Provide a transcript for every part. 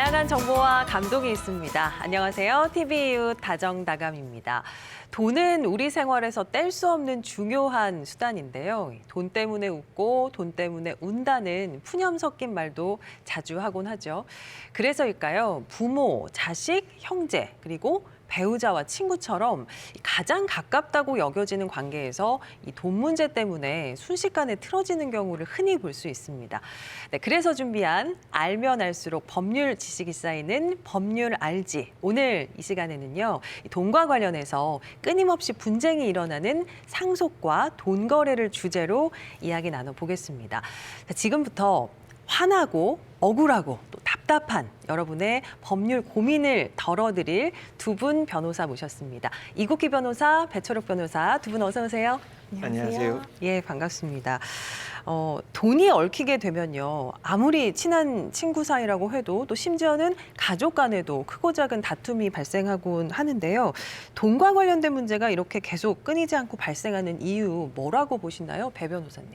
다양한 정보와 감동이 있습니다. 안녕하세요. TV 이웃 다정다감입니다. 돈은 우리 생활에서 뗄 수 없는 중요한 수단인데요. 돈 때문에 웃고 돈 때문에 운다는 푸념 섞인 말도 자주 하곤 하죠. 그래서일까요? 부모, 자식, 형제, 그리고 배우자와 친구처럼 가장 가깝다고 여겨지는 관계에서 이 돈 문제 때문에 순식간에 틀어지는 경우를 흔히 볼 수 있습니다. 네, 그래서 준비한 알면 알수록 법률 지식이 쌓이는 법률 알지. 오늘 이 시간에는요, 돈과 관련해서 끊임없이 분쟁이 일어나는 상속과 돈 거래를 주제로 이야기 나눠보겠습니다. 지금부터 화나고 억울하고 또 답답한 여러분의 법률 고민을 덜어드릴 두 분 변호사 모셨습니다. 이국희 변호사, 배철욱 변호사 두 분 어서 오세요. 안녕하세요. 예, 반갑습니다. 돈이 얽히게 되면요, 아무리 친한 친구 사이라고 해도 또 심지어는 가족 간에도 크고 작은 다툼이 발생하곤 하는데요. 돈과 관련된 문제가 이렇게 계속 끊이지 않고 발생하는 이유 뭐라고 보시나요, 배 변호사님?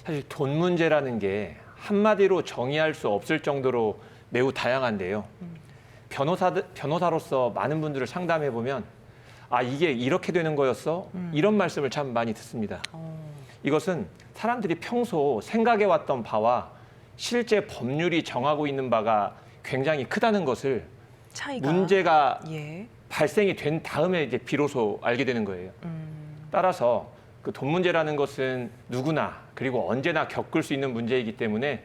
사실 돈 문제라는 게 한마디로 정의할 수 없을 정도로 매우 다양한데요. 변호사로서 많은 분들을 상담해 보면 아, 이게 이렇게 되는 거였어? 이런 말씀을 참 많이 듣습니다. 이것은 사람들이 평소 생각해왔던 바와 실제 법률이 정하고 있는 바가 굉장히 크다는 것을 차이가. 문제가 예. 발생이 된 다음에 이제 비로소 알게 되는 거예요. 따라서 그 돈 문제라는 것은 누구나 그리고 언제나 겪을 수 있는 문제이기 때문에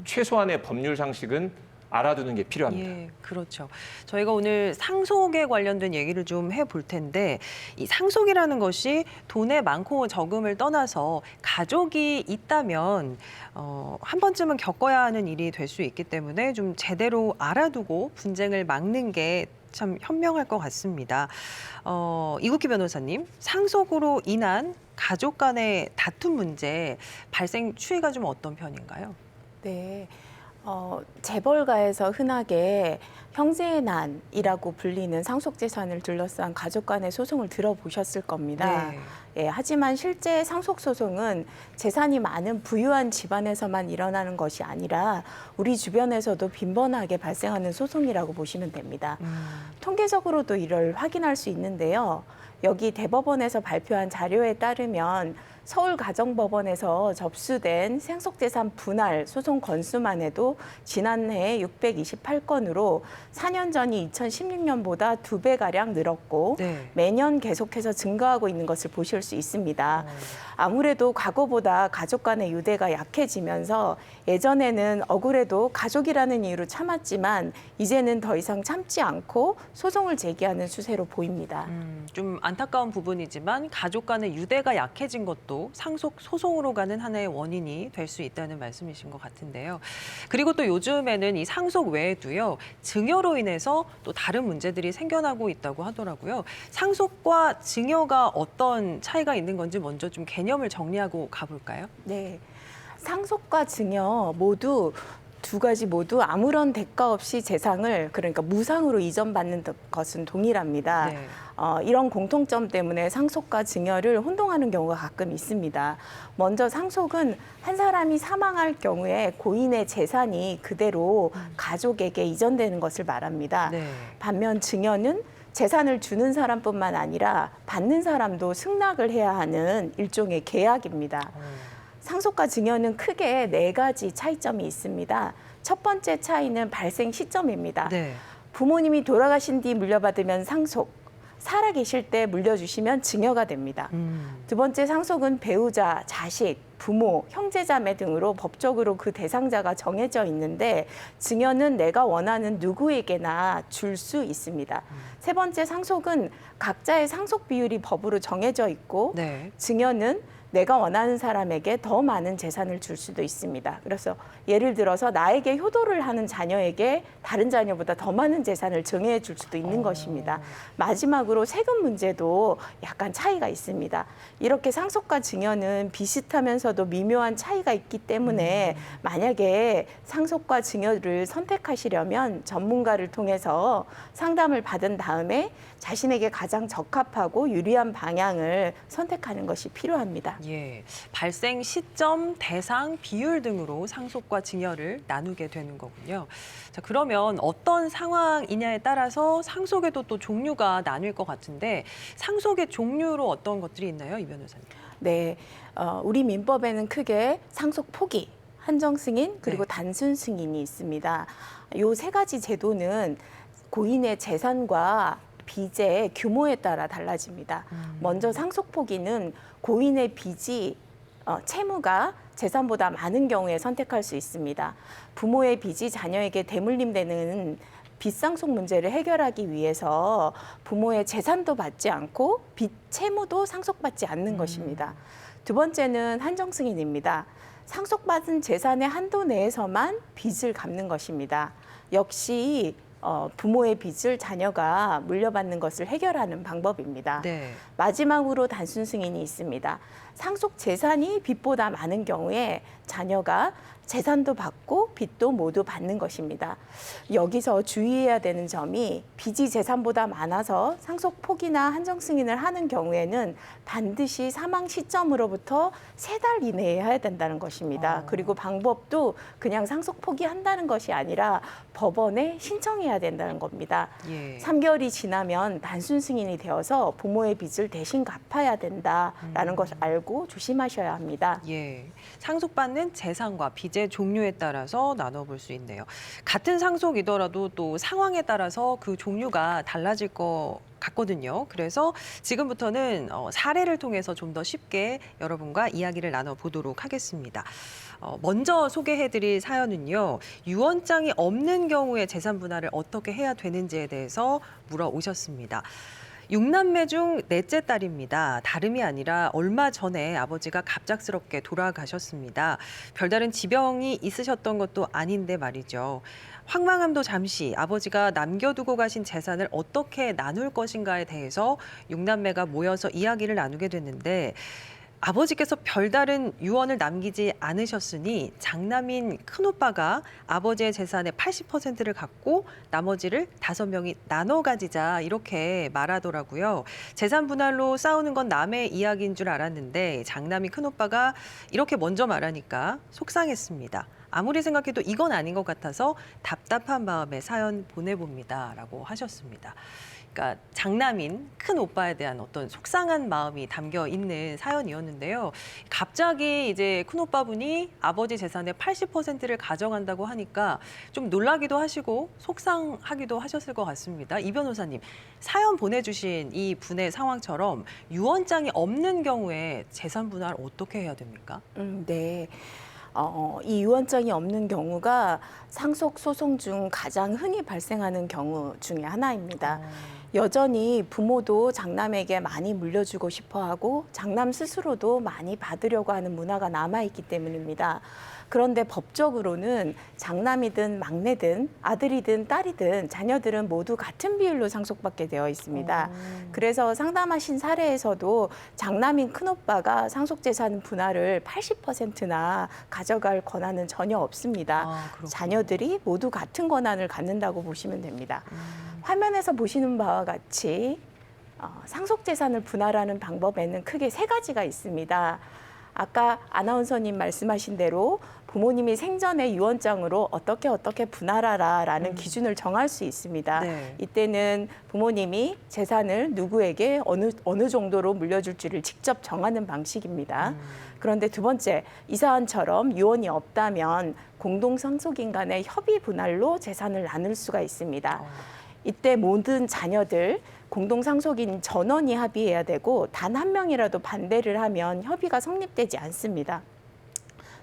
최소한의 법률 상식은 알아두는 게 필요합니다. 예, 그렇죠. 저희가 오늘 상속에 관련된 얘기를 좀 해볼 텐데 이 상속이라는 것이 돈의 많고 적음을 떠나서 가족이 있다면 한 번쯤은 겪어야 하는 일이 될 수 있기 때문에 좀 제대로 알아두고 분쟁을 막는 게 참 현명할 것 같습니다. 이국희 변호사님, 상속으로 인한 가족 간의 다툼 문제 발생 추이가 좀 어떤 편인가요? 네, 재벌가에서 흔하게 형제의 난이라고 불리는 상속재산을 둘러싼 가족 간의 소송을 들어보셨을 겁니다. 네. 예, 하지만 실제 상속소송은 재산이 많은 부유한 집안에서만 일어나는 것이 아니라 우리 주변에서도 빈번하게 발생하는 소송이라고 보시면 됩니다. 통계적으로도 이를 확인할 수 있는데요. 여기 대법원에서 발표한 자료에 따르면 서울가정법원에서 접수된 상속재산 분할 소송 건수만 해도 지난해 628건으로 4년 전이 2016년보다 2배가량 늘었고 네. 매년 계속해서 증가하고 있는 것을 보실 수 있습니다. 아무래도 과거보다 가족 간의 유대가 약해지면서 예전에는 억울해도 가족이라는 이유로 참았지만 이제는 더 이상 참지 않고 소송을 제기하는 추세로 보입니다. 좀 안타까운 부분이지만 가족 간의 유대가 약해진 것도 상속 소송으로 가는 하나의 원인이 될 수 있다는 말씀이신 것 같은데요. 그리고 또 요즘에는 이 상속 외에도요, 증여로 인해서 또 다른 문제들이 생겨나고 있다고 하더라고요. 상속과 증여가 어떤 차이가 있는 건지 먼저 좀 개념을 정리하고 가볼까요? 네, 상속과 증여 모두 두 가지 모두 아무런 대가 없이 재산을 그러니까 무상으로 이전받는 것은 동일합니다. 네. 이런 공통점 때문에 상속과 증여를 혼동하는 경우가 가끔 있습니다. 먼저 상속은 한 사람이 사망할 경우에 고인의 재산이 그대로 가족에게 이전되는 것을 말합니다. 네. 반면 증여는 재산을 주는 사람뿐만 아니라 받는 사람도 승낙을 해야 하는 일종의 계약입니다. 상속과 증여는 크게 4가지 차이점이 있습니다. 첫 번째 차이는 발생 시점입니다. 네. 부모님이 돌아가신 뒤 물려받으면 상속, 살아계실 때 물려주시면 증여가 됩니다. 두 번째 상속은 배우자, 자식, 부모, 형제자매 등으로 법적으로 그 대상자가 정해져 있는데 증여는 내가 원하는 누구에게나 줄 수 있습니다. 세 번째 상속은 각자의 상속 비율이 법으로 정해져 있고 네. 증여는 내가 원하는 사람에게 더 많은 재산을 줄 수도 있습니다. 그래서 예를 들어서 나에게 효도를 하는 자녀에게 다른 자녀보다 더 많은 재산을 증여해 줄 수도 있는 것입니다. 마지막으로 세금 문제도 약간 차이가 있습니다. 이렇게 상속과 증여는 비슷하면서도 미묘한 차이가 있기 때문에 만약에 상속과 증여를 선택하시려면 전문가를 통해서 상담을 받은 다음에 자신에게 가장 적합하고 유리한 방향을 선택하는 것이 필요합니다. 예, 발생 시점, 대상, 비율 등으로 상속과 증여를 나누게 되는 거군요. 자, 그러면 어떤 상황이냐에 따라서 상속에도 또 종류가 나뉠 것 같은데 상속의 종류로 어떤 것들이 있나요, 이 변호사님? 네, 우리 민법에는 크게 상속 포기, 한정 승인 그리고 네. 단순 승인이 있습니다. 요 세 가지 제도는 고인의 재산과 빚의 규모에 따라 달라집니다. 먼저 상속 포기는 고인의 빚이 채무가 재산보다 많은 경우에 선택할 수 있습니다. 부모의 빚이 자녀에게 대물림되는 빚상속 문제를 해결하기 위해서 부모의 재산도 받지 않고 빚 채무도 상속받지 않는 것입니다. 두 번째는 한정 승인입니다. 상속받은 재산의 한도 내에서만 빚을 갚는 것입니다. 역시 부모의 빚을 자녀가 물려받는 것을 해결하는 방법입니다. 네. 마지막으로 단순 승인이 있습니다. 상속 재산이 빚보다 많은 경우에 자녀가 재산도 받고 빚도 모두 받는 것입니다. 여기서 주의해야 되는 점이 빚이 재산보다 많아서 상속 포기나 한정 승인을 하는 경우에는 반드시 사망 시점으로부터 3달 이내에 해야 된다는 것입니다. 그리고 방법도 그냥 상속 포기한다는 것이 아니라 법원에 신청해야 된다는 겁니다. 예. 3개월이 지나면 단순 승인이 되어서 부모의 빚을 대신 갚아야 된다라는 것을 알고 조심하셔야 합니다. 예, 상속받는 재산과 빚의 종류에 따라서 나눠볼 수 있네요. 같은 상속이더라도 또 상황에 따라서 그 종류가 달라질 것 같거든요. 그래서 지금부터는 사례를 통해서 좀 더 쉽게 여러분과 이야기를 나눠보도록 하겠습니다. 먼저 소개해드릴 사연은요. 유언장이 없는 경우에 재산 분할을 어떻게 해야 되는지에 대해서 물어오셨습니다. 6남매 중 넷째 딸입니다. 다름이 아니라 얼마 전에 아버지가 갑작스럽게 돌아가셨습니다. 별다른 지병이 있으셨던 것도 아닌데 말이죠. 황망함도 잠시 아버지가 남겨두고 가신 재산을 어떻게 나눌 것인가에 대해서 6남매가 모여서 이야기를 나누게 됐는데 아버지께서 별다른 유언을 남기지 않으셨으니 장남인 큰오빠가 아버지의 재산의 80%를 갖고 나머지를 5명이 나눠 가지자 이렇게 말하더라고요. 재산 분할로 싸우는 건 남의 이야기인 줄 알았는데 장남인 큰오빠가 이렇게 먼저 말하니까 속상했습니다. 아무리 생각해도 이건 아닌 것 같아서 답답한 마음에 사연 보내봅니다라고 하셨습니다. 그러니까 장남인 큰 오빠에 대한 어떤 속상한 마음이 담겨 있는 사연이었는데요. 갑자기 이제 큰 오빠분이 아버지 재산의 80%를 가져간다고 하니까 좀 놀라기도 하시고 속상하기도 하셨을 것 같습니다. 이 변호사님, 사연 보내주신 이 분의 상황처럼 유언장이 없는 경우에 재산 분할 어떻게 해야 됩니까? 네. 이 유언장이 없는 경우가 상속 소송 중 가장 흔히 발생하는 경우 중에 하나입니다. 여전히 부모도 장남에게 많이 물려주고 싶어하고 장남 스스로도 많이 받으려고 하는 문화가 남아있기 때문입니다. 그런데 법적으로는 장남이든 막내든 아들이든 딸이든 자녀들은 모두 같은 비율로 상속받게 되어 있습니다. 그래서 상담하신 사례에서도 장남인 큰오빠가 상속재산 분할을 80%나 가져갈 권한은 전혀 없습니다. 자녀들이 모두 같은 권한을 갖는다고 보시면 됩니다. 화면에서 보시는 바와 같이 상속재산을 분할하는 방법에는 크게 3가지가 있습니다. 아까 아나운서님 말씀하신 대로 부모님이 생전에 유언장으로 어떻게 분할하라라는 기준을 정할 수 있습니다. 네. 이때는 부모님이 재산을 누구에게 어느 정도로 물려줄지를 직접 정하는 방식입니다. 그런데 두 번째, 이 사안처럼 유언이 없다면 공동상속인 간의 협의 분할로 재산을 나눌 수가 있습니다. 이때 모든 자녀들 공동상속인 전원이 합의해야 되고 단 한 명이라도 반대를 하면 협의가 성립되지 않습니다.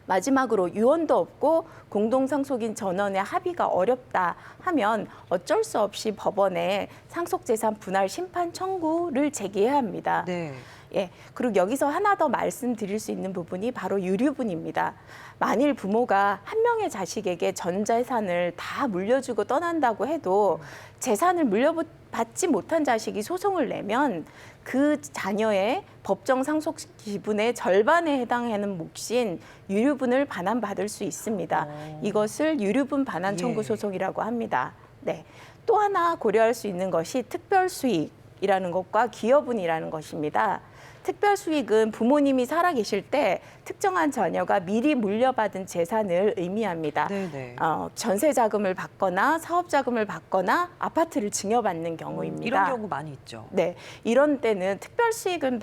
마지막으로 유언도 없고 공동상속인 전원의 합의가 어렵다 하면 어쩔 수 없이 법원에 상속재산 분할 심판 청구를 제기해야 합니다. 네. 예, 그리고 여기서 하나 더 말씀드릴 수 있는 부분이 바로 유류분입니다. 만일 부모가 한 명의 자식에게 전 재산을 다 물려주고 떠난다고 해도 재산을 물려받지 못한 자식이 소송을 내면 그 자녀의 법정 상속 기분의 절반에 해당하는 몫인 유류분을 반환받을 수 있습니다. 이것을 유류분 반환 청구 소송이라고 합니다. 네. 또 하나 고려할 수 있는 것이 특별 수익 특별수익이라는 것과 기여분이라는 것입니다. 특별수익은 부모님이 살아계실 때 특정한 자녀가 미리 물려받은 재산을 의미합니다. 네네. 전세 자금을 받거나 사업 자금을 받거나 아파트를 증여받는 경우입니다. 이런 경우 많이 있죠. 네, 이런 때는 특별수익을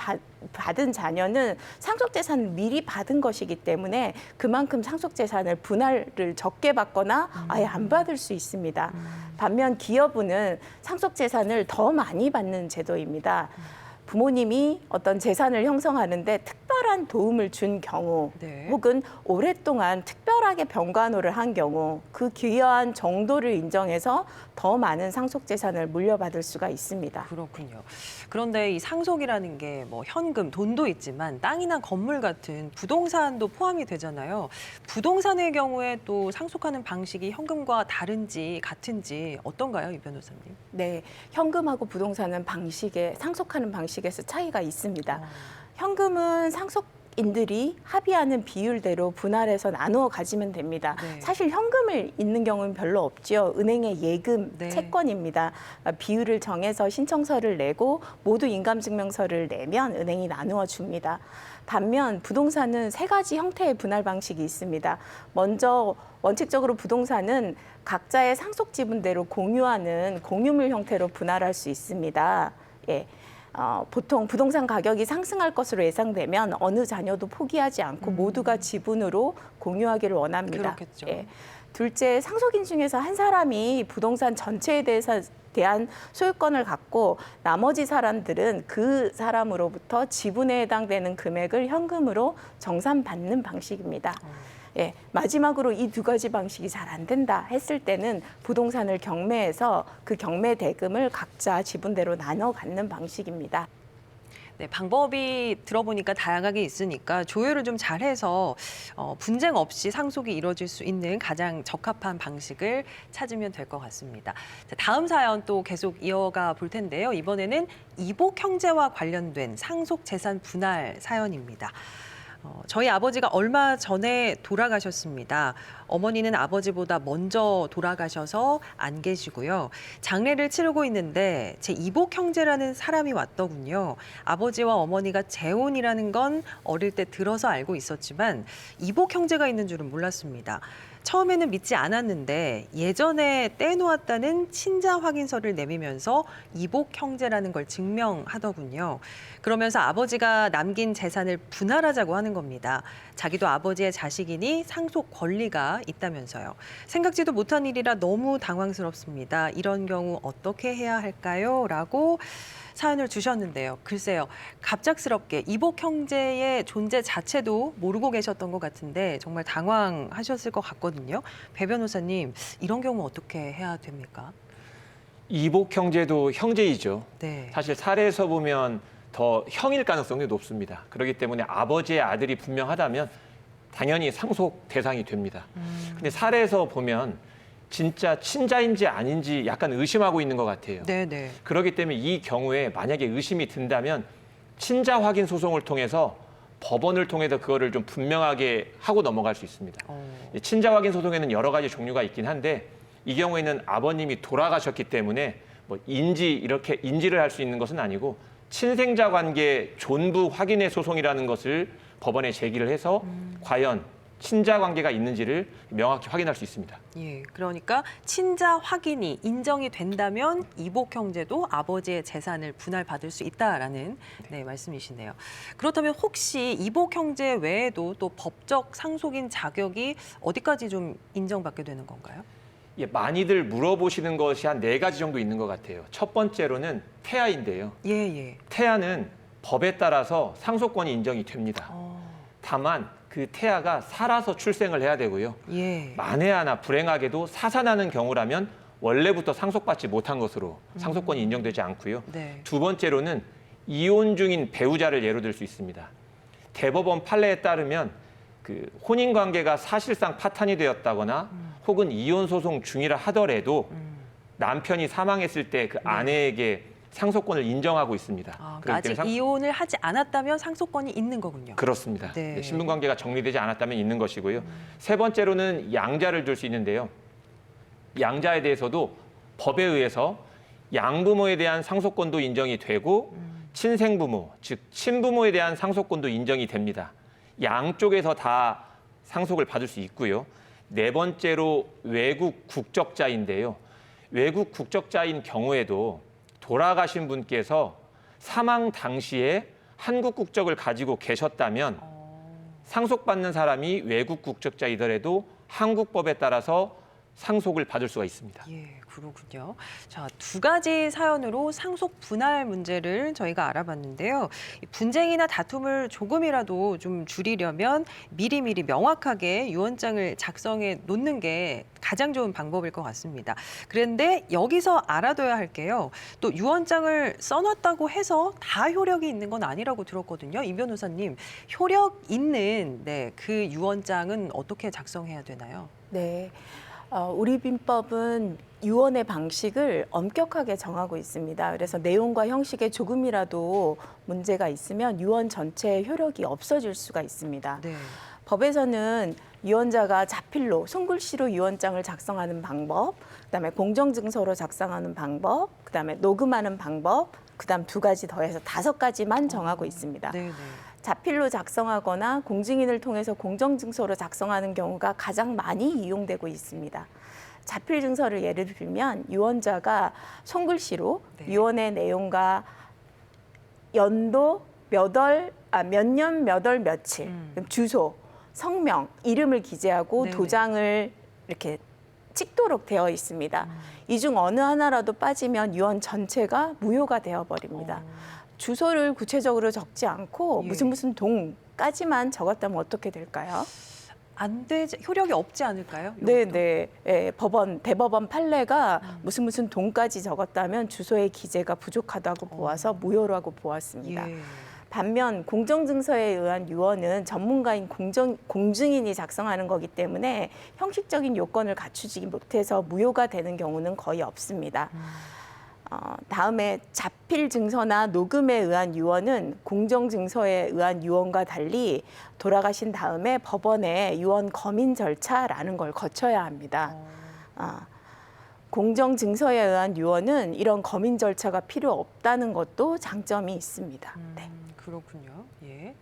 받은 자녀는 상속재산을 미리 받은 것이기 때문에 그만큼 상속재산을 분할을 적게 받거나 아예 안 받을 수 있습니다. 반면 기여분은 상속재산을 더 많이 받는 제도입니다. 부모님이 어떤 재산을 형성하는데 특별한 도움을 준 경우 네. 혹은 오랫동안 특별하게 병간호를 한 경우 그 기여한 정도를 인정해서 더 많은 상속재산을 물려받을 수가 있습니다. 그렇군요. 그런데 이 상속이라는 게 뭐 현금, 돈도 있지만 땅이나 건물 같은 부동산도 포함이 되잖아요. 부동산의 경우에 또 상속하는 방식이 현금과 다른지 같은지 어떤가요, 이 변호사님? 네, 현금하고 부동산은 상속하는 방식에서 차이가 있습니다. 현금은 상속인들이 합의하는 비율대로 분할해서 나누어 가지면 됩니다. 네. 사실 현금을 있는 경우는 별로 없죠. 은행의 예금, 네. 채권입니다. 비율을 정해서 신청서를 내고 모두 인감증명서를 내면 은행이 나누어 줍니다. 반면 부동산은 세 가지 형태의 분할 방식이 있습니다. 먼저 원칙적으로 부동산은 각자의 상속 지분대로 공유하는 공유물 형태로 분할할 수 있습니다. 예. 보통 부동산 가격이 상승할 것으로 예상되면 어느 자녀도 포기하지 않고 모두가 지분으로 공유하기를 원합니다. 그렇겠죠. 예. 둘째, 상속인 중에서 한 사람이 부동산 전체에 대한 소유권을 갖고 나머지 사람들은 그 사람으로부터 지분에 해당되는 금액을 현금으로 정산받는 방식입니다. 예, 마지막으로 이 두 가지 방식이 잘 안 된다 했을 때는 부동산을 경매해서 그 경매 대금을 각자 지분대로 나눠 갖는 방식입니다. 네, 방법이 들어보니까 다양하게 있으니까 조율을 좀 잘해서 분쟁 없이 상속이 이루어질 수 있는 가장 적합한 방식을 찾으면 될 것 같습니다. 자, 다음 사연 또 계속 이어가 볼 텐데요. 이번에는 이복 형제와 관련된 상속 재산 분할 사연입니다. 저희 아버지가 얼마 전에 돌아가셨습니다. 어머니는 아버지보다 먼저 돌아가셔서 안 계시고요. 장례를 치르고 있는데 제 이복 형제라는 사람이 왔더군요. 아버지와 어머니가 재혼이라는 건 어릴 때 들어서 알고 있었지만 이복 형제가 있는 줄은 몰랐습니다. 처음에는 믿지 않았는데 예전에 떼놓았다는 친자 확인서를 내밀면서 이복 형제라는 걸 증명하더군요. 그러면서 아버지가 남긴 재산을 분할하자고 하는 겁니다. 자기도 아버지의 자식이니 상속 권리가 있다면서요. 생각지도 못한 일이라 너무 당황스럽습니다. 이런 경우 어떻게 해야 할까요? 라고 사연을 주셨는데요. 글쎄요, 갑작스럽게 이복 형제의 존재 자체도 모르고 계셨던 것 같은데 정말 당황하셨을 것 같거든요. 배 변호사님, 이런 경우 어떻게 해야 됩니까? 이복 형제도 형제이죠. 네. 사실 사례에서 보면 더 형일 가능성이 높습니다. 그렇기 때문에 아버지의 아들이 분명하다면 당연히 상속 대상이 됩니다. 근데 사례에서 보면 진짜 친자인지 아닌지 약간 의심하고 있는 것 같아요. 네네. 그렇기 때문에 이 경우에 만약에 의심이 든다면 친자 확인 소송을 통해서 법원을 통해서 그거를 좀 분명하게 하고 넘어갈 수 있습니다. 친자 확인 소송에는 여러 가지 종류가 있긴 한데 이 경우에는 아버님이 돌아가셨기 때문에 뭐 이렇게 인지를 할 수 있는 것은 아니고 친생자 관계 존부 확인의 소송이라는 것을 법원에 제기를 해서 과연 친자 관계가 있는지를 명확히 확인할 수 있습니다. 예, 그러니까 친자 확인이 인정이 된다면 이복 형제도 아버지의 재산을 분할받을 수 있다라는 말씀이시네요. 그렇다면 혹시 이복 형제 외에도 또 법적 상속인 자격이 어디까지 좀 인정받게 되는 건가요? 예, 많이들 물어보시는 것이 한 4가지 정도 있는 것 같아요. 첫 번째로는 태아인데요. 예. 태아는 법에 따라서 상속권이 인정이 됩니다. 다만 그 태아가 살아서 출생을 해야 되고요. 예. 만에 하나 불행하게도 사산하는 경우라면 원래부터 상속받지 못한 것으로 상속권이 인정되지 않고요. 네. 두 번째로는 이혼 중인 배우자를 예로 들 수 있습니다. 대법원 판례에 따르면 그 혼인 관계가 사실상 파탄이 되었다거나 혹은 이혼 소송 중이라 하더라도 남편이 사망했을 때 그 아내에게 상속권을 인정하고 있습니다. 그러니까 아직 이혼을 하지 않았다면 상속권이 있는 거군요. 그렇습니다. 네. 신분관계가 정리되지 않았다면 있는 것이고요. 세 번째로는 양자를 들 수 있는데요. 양자에 대해서도 법에 의해서 양부모에 대한 상속권도 인정이 되고 친생부모, 즉 친부모에 대한 상속권도 인정이 됩니다. 양쪽에서 다 상속을 받을 수 있고요. 네 번째로 외국 국적자인데요. 외국 국적자인 경우에도 돌아가신 분께서 사망 당시에 한국 국적을 가지고 계셨다면 상속받는 사람이 외국 국적자이더라도 한국법에 따라서 상속을 받을 수가 있습니다. 예, 그렇군요. 자, 두 가지 사연으로 상속 분할 문제를 저희가 알아봤는데요. 이 분쟁이나 다툼을 조금이라도 좀 줄이려면 미리미리 명확하게 유언장을 작성해 놓는 게 가장 좋은 방법일 것 같습니다. 그런데 여기서 알아둬야 할 게요. 또 유언장을 써놨다고 해서 다 효력이 있는 건 아니라고 들었거든요. 이 변호사님, 효력 있는 그 유언장은 어떻게 작성해야 되나요? 네. 우리 민법은 유언의 방식을 엄격하게 정하고 있습니다. 그래서 내용과 형식에 조금이라도 문제가 있으면 유언 전체의 효력이 없어질 수가 있습니다. 네. 법에서는 유언자가 자필로 손글씨로 유언장을 작성하는 방법, 그다음에 공정증서로 작성하는 방법, 그다음에 녹음하는 방법, 그다음 두 가지 더해서 5가지만 정하고 있습니다. 네, 네. 자필로 작성하거나 공증인을 통해서 공정증서로 작성하는 경우가 가장 많이 이용되고 있습니다. 자필 증서를 예를 들면 유언자가 손글씨로 네. 유언의 내용과 연도, 몇 년, 몇 월, 며칠, 주소, 성명, 이름을 기재하고 네네. 도장을 이렇게 찍도록 되어 있습니다. 이 중 어느 하나라도 빠지면 유언 전체가 무효가 되어버립니다. 주소를 구체적으로 적지 않고 예. 무슨 동까지만 적었다면 어떻게 될까요? 안 되지, 효력이 없지 않을까요? 네. 대법원 판례가 무슨 동까지 적었다면 주소의 기재가 부족하다고 보아서 무효라고 보았습니다. 예. 반면 공정증서에 의한 유언은 전문가인 공증인이 작성하는 거기 때문에 형식적인 요건을 갖추지 못해서 무효가 되는 경우는 거의 없습니다. 다음에 자필 증서나 녹음에 의한 유언은 공정 증서에 의한 유언과 달리 돌아가신 다음에 법원에 유언 검인 절차라는 걸 거쳐야 합니다. 공정 증서에 의한 유언은 이런 검인 절차가 필요 없다는 것도 장점이 있습니다. 네. 그렇군요. 예.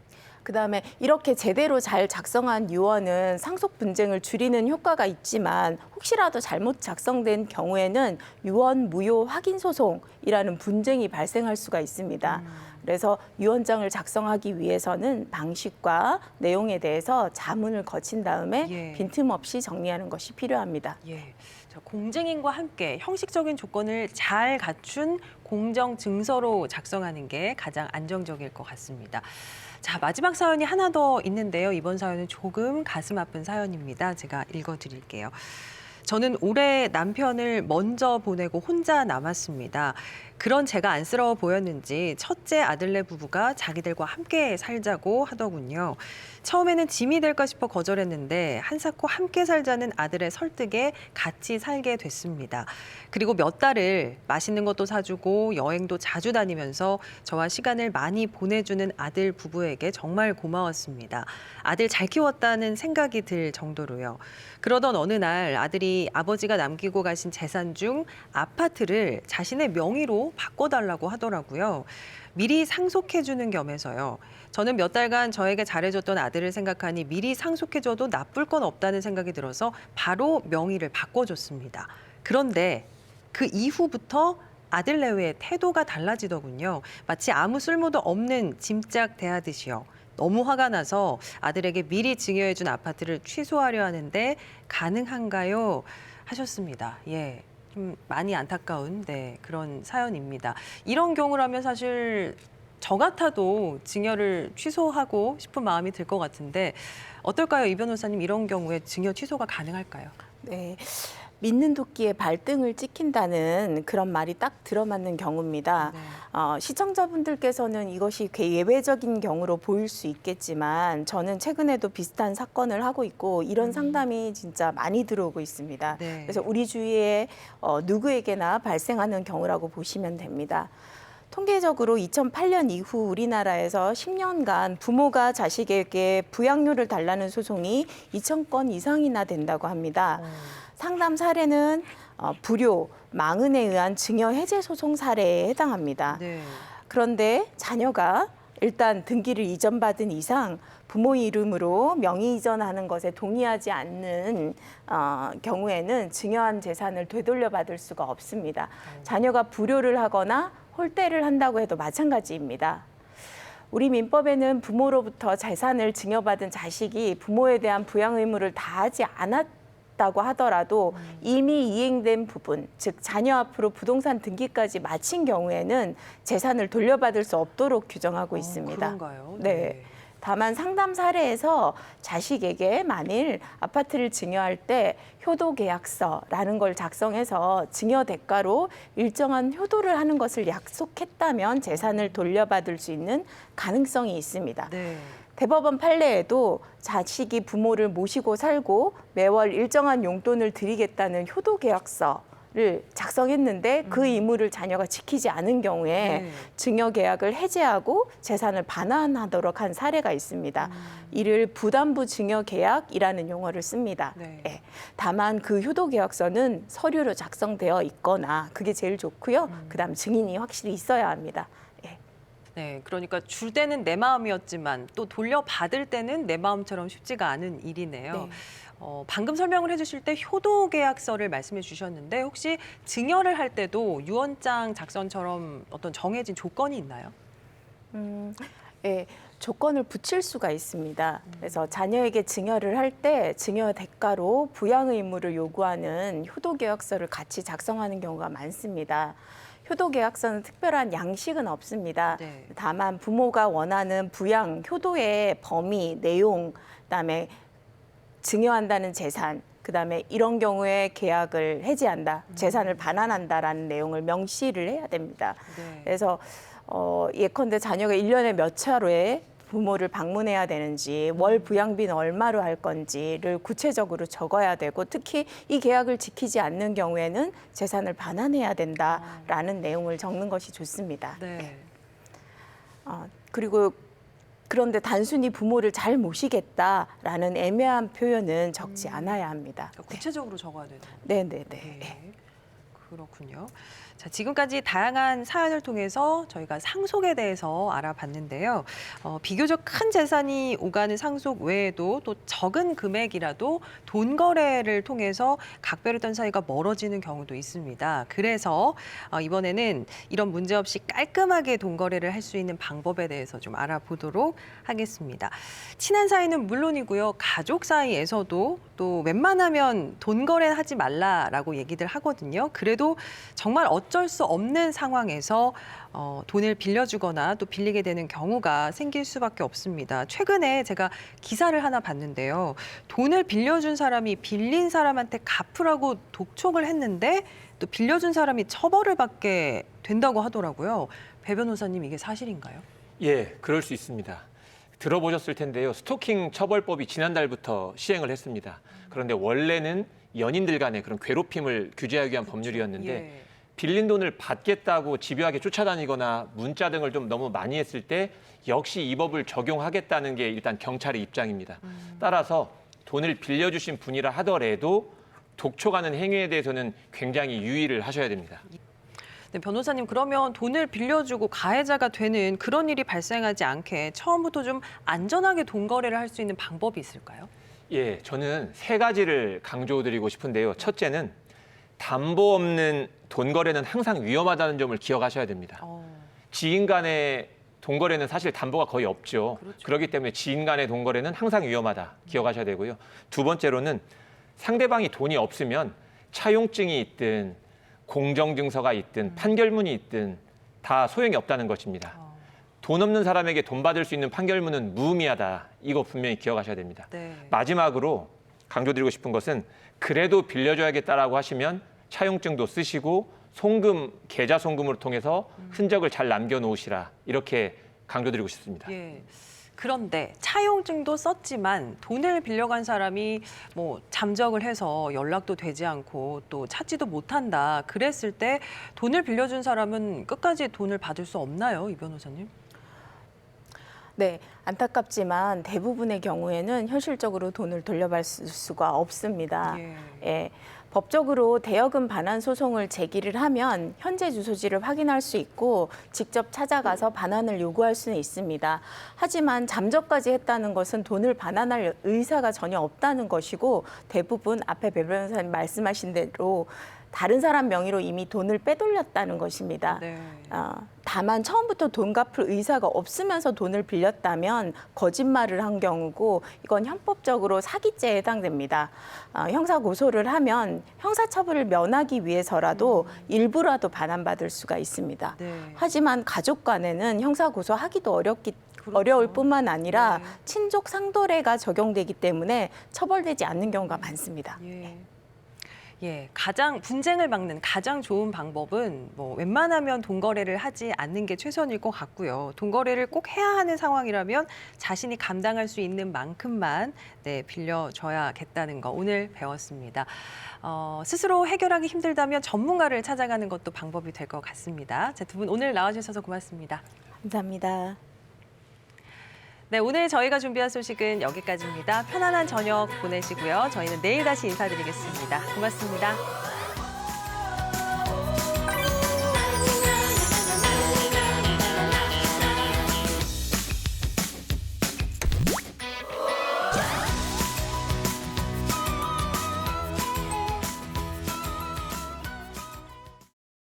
그다음에 이렇게 제대로 잘 작성한 유언은 상속 분쟁을 줄이는 효과가 있지만 혹시라도 잘못 작성된 경우에는 유언 무효 확인 소송이라는 분쟁이 발생할 수가 있습니다. 그래서 유언장을 작성하기 위해서는 방식과 내용에 대해서 자문을 거친 다음에 예. 빈틈없이 정리하는 것이 필요합니다. 예. 자, 공증인과 함께 형식적인 조건을 잘 갖춘 공정 증서로 작성하는 게 가장 안정적일 것 같습니다. 자, 마지막 사연이 하나 더 있는데요. 이번 사연은 조금 가슴 아픈 사연입니다. 제가 읽어드릴게요. 저는 올해 남편을 먼저 보내고 혼자 남았습니다. 그런 제가 안쓰러워 보였는지 첫째 아들네 부부가 자기들과 함께 살자고 하더군요. 처음에는 짐이 될까 싶어 거절했는데 한사코 함께 살자는 아들의 설득에 같이 살게 됐습니다. 그리고 몇 달을 맛있는 것도 사주고 여행도 자주 다니면서 저와 시간을 많이 보내주는 아들 부부에게 정말 고마웠습니다. 아들 잘 키웠다는 생각이 들 정도로요. 그러던 어느 날 아들이 아버지가 남기고 가신 재산 중 아파트를 자신의 명의로 바꿔달라고 하더라고요. 미리 상속해주는 겸해서요. 저는 몇 달간 저에게 잘해줬던 아들을 생각하니 미리 상속해줘도 나쁠 건 없다는 생각이 들어서 바로 명의를 바꿔줬습니다. 그런데 그 이후부터 아들 내외의 태도가 달라지더군요. 마치 아무 쓸모도 없는 짐짝 대하듯이요. 너무 화가 나서 아들에게 미리 증여해준 아파트를 취소하려 하는데 가능한가요? 하셨습니다. 예. 좀 많이 안타까운 그런 사연입니다. 이런 경우라면 사실 저 같아도 증여를 취소하고 싶은 마음이 들 것 같은데 어떨까요? 이 변호사님, 이런 경우에 증여 취소가 가능할까요? 네. 믿는 도끼에 발등을 찍힌다는 그런 말이 딱 들어맞는 경우입니다. 네. 시청자분들께서는 이것이 예외적인 경우로 보일 수 있겠지만 저는 최근에도 비슷한 사건을 하고 있고 이런 상담이 진짜 많이 들어오고 있습니다. 네. 그래서 우리 주위에 누구에게나 발생하는 경우라고 보시면 됩니다. 통계적으로 2008년 이후 우리나라에서 10년간 부모가 자식에게 부양료를 달라는 소송이 2,000건 이상이나 된다고 합니다. 상담 사례는 불효, 망은에 의한 증여 해제 소송 사례에 해당합니다. 네. 그런데 자녀가 일단 등기를 이전받은 이상 부모 이름으로 명의 이전하는 것에 동의하지 않는 경우에는 증여한 재산을 되돌려받을 수가 없습니다. 자녀가 불효를 하거나 홀대를 한다고 해도 마찬가지입니다. 우리 민법에는 부모로부터 재산을 증여받은 자식이 부모에 대한 부양 의무를 다하지 않았다고 하더라도 이미 이행된 부분, 즉 자녀 앞으로 부동산 등기까지 마친 경우에는 재산을 돌려받을 수 없도록 규정하고 있습니다. 그런가요? 네. 다만 상담 사례에서 자식에게 만일 아파트를 증여할 때 효도계약서라는 걸 작성해서 증여 대가로 일정한 효도를 하는 것을 약속했다면 재산을 돌려받을 수 있는 가능성이 있습니다. 네. 대법원 판례에도 자식이 부모를 모시고 살고 매월 일정한 용돈을 드리겠다는 효도계약서를 작성했는데 그 의무를 자녀가 지키지 않은 경우에 네. 증여계약을 해제하고 재산을 반환하도록 한 사례가 있습니다. 이를 부담부 증여계약이라는 용어를 씁니다. 네. 예. 다만 그 효도계약서는 서류로 작성되어 있거나 그게 제일 좋고요. 그다음 증인이 확실히 있어야 합니다. 예. 네, 그러니까 줄 때는 내 마음이었지만 또 돌려받을 때는 내 마음처럼 쉽지가 않은 일이네요. 네. 방금 설명을 해주실 때 효도 계약서를 말씀해 주셨는데 혹시 증여를 할 때도 유언장 작성처럼 어떤 정해진 조건이 있나요? 예, 조건을 붙일 수가 있습니다. 그래서 자녀에게 증여를 할 때 증여 대가로 부양 의무를 요구하는 효도계약서를 같이 작성하는 경우가 많습니다. 효도계약서는 특별한 양식은 없습니다. 네. 다만 부모가 원하는 부양, 효도의 범위, 내용, 그다음에 증여한다는 재산, 그다음에 이런 경우에 계약을 해지한다, 재산을 반환한다라는 내용을 명시를 해야 됩니다. 네. 그래서 예컨대 자녀가 1년에 몇 차례 부모를 방문해야 되는지, 월 부양비는 얼마로 할 건지를 구체적으로 적어야 되고, 특히 이 계약을 지키지 않는 경우에는 재산을 반환해야 된다라는 내용을 적는 것이 좋습니다. 네. 그리고 그런데 단순히 부모를 잘 모시겠다라는 애매한 표현은 적지 않아야 합니다. 그러니까 구체적으로 적어야 되는 거예요. 네네네. 네. 그렇군요. 자, 지금까지 다양한 사연을 통해서 저희가 상속에 대해서 알아봤는데요. 비교적 큰 재산이 오가는 상속 외에도 또 적은 금액이라도 돈 거래를 통해서 각별했던 사이가 멀어지는 경우도 있습니다. 그래서 이번에는 이런 문제 없이 깔끔하게 돈 거래를 할 수 있는 방법에 대해서 좀 알아보도록 하겠습니다. 친한 사이는 물론이고요. 가족 사이에서도 또 웬만하면 돈 거래하지 말라라고 얘기들 하거든요. 그래도 정말 어쩔 수 없는 상황에서 돈을 빌려주거나 또 빌리게 되는 경우가 생길 수밖에 없습니다. 최근에 제가 기사를 하나 봤는데요. 돈을 빌려준 사람이 빌린 사람한테 갚으라고 독촉을 했는데 또 빌려준 사람이 처벌을 받게 된다고 하더라고요. 배 변호사님, 이게 사실인가요? 예, 그럴 수 있습니다. 들어보셨을 텐데요. 스토킹 처벌법이 지난달부터 시행을 했습니다. 그런데 원래는 연인들 간의 그런 괴롭힘을 규제하기 위한 법률이었는데 예. 빌린 돈을 받겠다고 집요하게 쫓아다니거나 문자 등을 좀 너무 많이 했을 때 역시 이 법을 적용하겠다는 게 일단 경찰의 입장입니다. 따라서 돈을 빌려주신 분이라 하더라도 독촉하는 행위에 대해서는 굉장히 유의를 하셔야 됩니다. 네, 변호사님, 그러면 돈을 빌려주고 가해자가 되는 그런 일이 발생하지 않게 처음부터 좀 안전하게 돈 거래를 할 수 있는 방법이 있을까요? 예, 저는 세 가지를 강조드리고 싶은데요. 첫째는 담보 없는 돈 거래는 항상 위험하다는 점을 기억하셔야 됩니다. 지인 간의 돈 거래는 사실 담보가 거의 없죠. 그렇죠. 그렇기 때문에 지인 간의 돈 거래는 항상 위험하다 기억하셔야 되고요. 두 번째로는 상대방이 돈이 없으면 차용증이 있든 공정증서가 있든 판결문이 있든 다 소용이 없다는 것입니다. 돈 없는 사람에게 돈 받을 수 있는 판결문은 무의미하다. 이거 분명히 기억하셔야 됩니다. 네. 마지막으로 강조드리고 싶은 것은 그래도 빌려줘야겠다라고 하시면 차용증도 쓰시고 송금, 계좌 송금을 통해서 흔적을 잘 남겨놓으시라. 이렇게 강조드리고 싶습니다. 예. 그런데 차용증도 썼지만 돈을 빌려간 사람이 뭐 잠적을 해서 연락도 되지 않고 또 찾지도 못한다. 그랬을 때 돈을 빌려준 사람은 끝까지 돈을 받을 수 없나요, 이 변호사님? 네, 안타깝지만 대부분의 경우에는 현실적으로 돈을 돌려받을 수가 없습니다. 예, 법적으로 대여금 반환 소송을 제기를 하면 현재 주소지를 확인할 수 있고 직접 찾아가서 반환을 요구할 수는 있습니다. 하지만 잠적까지 했다는 것은 돈을 반환할 의사가 전혀 없다는 것이고 대부분 앞에 배 변호사님 말씀하신 대로 다른 사람 명의로 이미 돈을 빼돌렸다는 것입니다. 네. 다만 처음부터 돈 갚을 의사가 없으면서 돈을 빌렸다면 거짓말을 한 경우고 이건 형법적으로 사기죄에 해당됩니다. 형사 고소를 하면 형사처벌을 면하기 위해서라도 일부라도 반환받을 수가 있습니다. 네. 하지만 가족 간에는 형사 고소하기도 그렇죠. 어려울 뿐만 아니라 네. 친족 상도례가 적용되기 때문에 처벌되지 않는 경우가 많습니다. 가장 분쟁을 막는 가장 좋은 방법은 뭐 웬만하면 돈 거래를 하지 않는 게 최선일 것 같고요. 돈 거래를 꼭 해야 하는 상황이라면 자신이 감당할 수 있는 만큼만 빌려줘야겠다는 거 오늘 배웠습니다. 스스로 해결하기 힘들다면 전문가를 찾아가는 것도 방법이 될 것 같습니다. 두 분 오늘 나와주셔서 고맙습니다. 감사합니다. 네, 오늘 저희가 준비한 소식은 여기까지입니다. 편안한 저녁 보내시고요. 저희는 내일 다시 인사드리겠습니다. 고맙습니다.